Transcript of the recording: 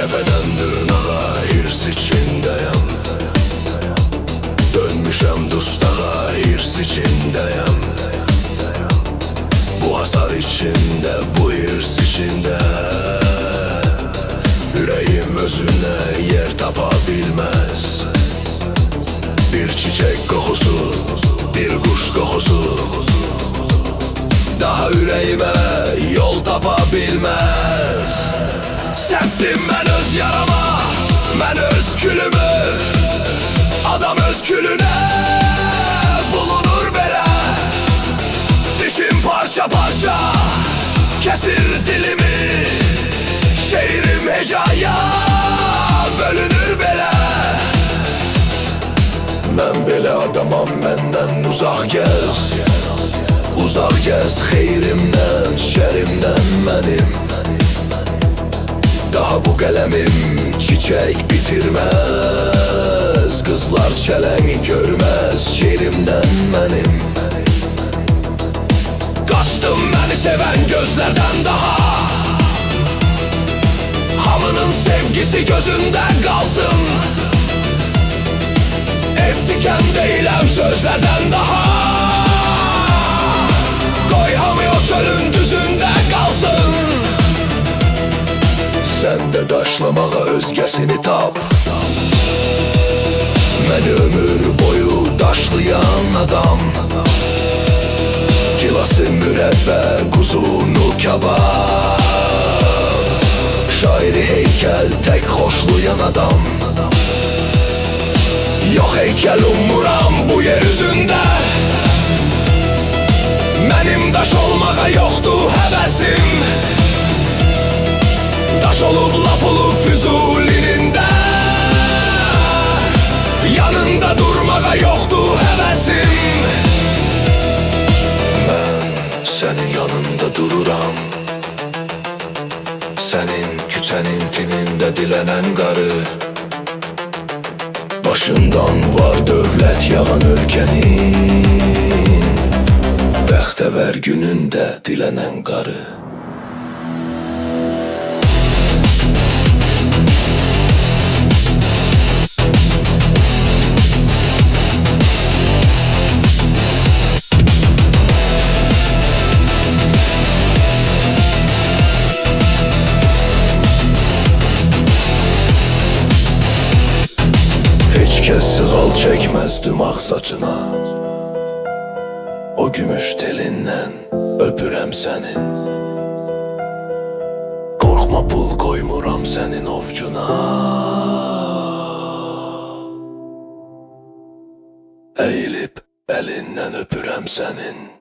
Tepeden dırnağa hirs içindeyim. Dönmüşem dustağa hirs içindeyim. Bu hasar içinde, bu hirs içinde. Yüreğim özüne yer tapabilmez. Bir çiçek kokusu, bir kuş kokusu daha yüreğime yol tapabilmez. Septim ben öz yarama, ben öz külümü. Adam öz külüne bulunur bela. Dişim parça parça kesir dilimi. Şehrim hecaya bölünür bela. Ben bela adamam, benden uzak gez. Uzak gez xeyrimden, şerimden benim. Daha bu kalemim çiçek bitirmez. Kızlar çelen görmez şiirimden benim. Kaçtım beni seven gözlerden daha. Hamının sevgisi gözünde kalsın. Eftiken değilim sözlerden daha. Koy hamı o çölün düzünde kalsın. Sen de daşlamağa özgəsini tap. Məni ömür boyu daşlayan adam. Gilası mürəbbə, kuzunu kabab. Şairi heykel tek hoşlayan adam. Yok heykel umuram bu yer üzündə. Mənim daş olmağa yoktu həvəsim. Daş olup lap olup Füzulinin de yanında durmağa yoktu hevesim. Ben senin yanında dururam. Senin küçənin tinində dilenen qarı. Başından var dövlət yağan ölkənin. Bəxtəvər günündə dilenen qarı. Kes sığal çekmezdim ağ saçına. O gümüş telinden öpürəm senin. Korkma pul koymuram senin ovcuna. Eğilip elinden öpürəm senin.